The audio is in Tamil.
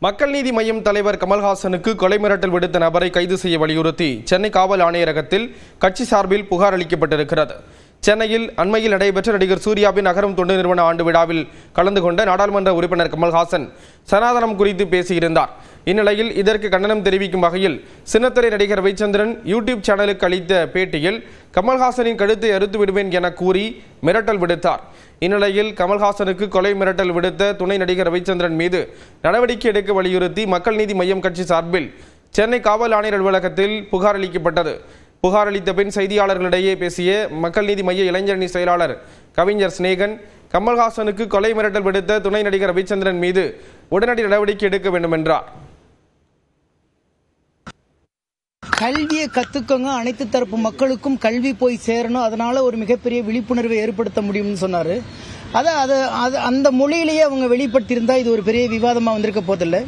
மக்கள் நீதி மய்யம் தலைவர் கமல்ஹாசனுக்கு கொலை மிரட்டல் விடுத்த நபரை கைது செய்ய வலியுறுத்தி சென்னை காவல் ஆணையரகத்தில் கட்சி சார்பில் புகார் அளிக்கப்பட்டிருக்கிறது. சென்னையில் அண்மையில் நடைபெற்ற நடிகர் சூர்யாவின் நகரம் தொண்டு நிறுவன ஆண்டு விழாவில் கலந்து கொண்ட நாடாளுமன்ற உறுப்பினர் கமல்ஹாசன் சனாதனம் குறித்து பேசியிருந்தார். இந்நிலையில் இதற்கு கண்டனம் தெரிவிக்கும் வகையில் சின்னத்திரை நடிகர் ரவிச்சந்திரன் யூடியூப் சேனலுக்கு அளித்த பேட்டியில் கமல்ஹாசனின் கழுத்தை அறுத்து விடுவேன் என கூறி மிரட்டல் விடுத்தார். இந்நிலையில் கமல்ஹாசனுக்கு கொலை மிரட்டல் விடுத்த துணை நடிகர் ரவிச்சந்திரன் மீது நடவடிக்கை எடுக்க வலியுறுத்தி மக்கள் நீதி மய்யம் கட்சி சார்பில் சென்னை காவல் ஆணையர் அலுவலகத்தில் புகார் அளிக்கப்பட்டது. புகார் அளித்த பின் செய்தியாளர்களிடையே பேசிய மக்கள் நீதி மைய இளைஞரணி செயலாளர் கவிஞர் சிநேகன், கமல்ஹாசனுக்கு கொலை மிரட்டல் விடுத்த துணை நடிகர் ரவிச்சந்திரன் மீது உடனடி நடவடிக்கை எடுக்க வேண்டும் என்றார். கல்வியை கத்துக்கோங்க, அனைத்து தரப்பு மக்களுக்கும் கல்வி போய் சேரணும், அதனால ஒரு மிகப்பெரிய விழிப்புணர்வை ஏற்படுத்த முடியும்னு சொன்னாரு. அந்த மொழியிலேயே அவங்க வெளிப்படுத்தியிருந்தா இது ஒரு பெரிய விவாதமா வந்திருக்க போதில்லை.